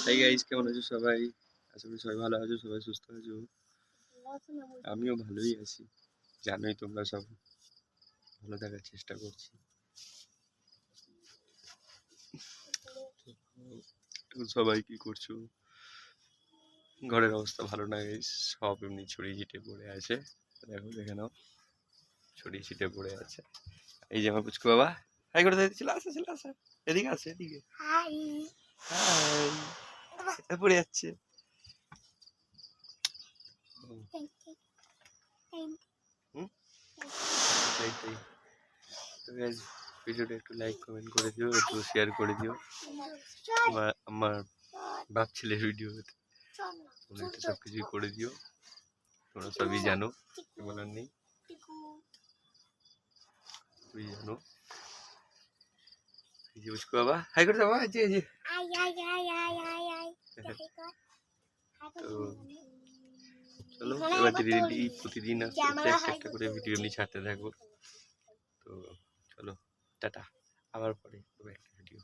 Hi guys, কেমন আছো সবাই? আশা করি সবাই ভালো আছো, সবাই সুস্থ আছো। আমিও ভালোই আছি। জানোই তোমরা সব ভালো থাকার চেষ্টা করছি। এখন সবাই কি করছো? ঘরের অবস্থা ভালো না গাইস, সব এমনি ছড়িয়ে ছিটে পড়ে আছে। দেখো দেখে নাও, ছড়িয়ে ছিটে পড়ে আছে। এই যে আমার পুচকু বাবা হাই করে দিয়েছিল, আসে চলে আসে, এদিকে আসে, এদিকে হাই হাই পড়ে যাচ্ছে। তো গাইস, ভিডিওটা একটু লাইক কমেন্ট করে দিও, একটু শেয়ার করে দিও। আমার বাপ ছেলের ভিডিও তোমরা একটু সব কিছুই করে দিও, তোমরা সবই জানো, বলার নেই, তুই জানো। এই যে বুঝকো বাবা হাই করে দাও, বাবা যে যে তো চলো এবার ডেলি প্রতিদিন আস্তে আস্তে একটা করে ভিডিও এমনি ছাড়তে থাকবো। তো চলো টাটা, আবার পরে একটা ভিডিও।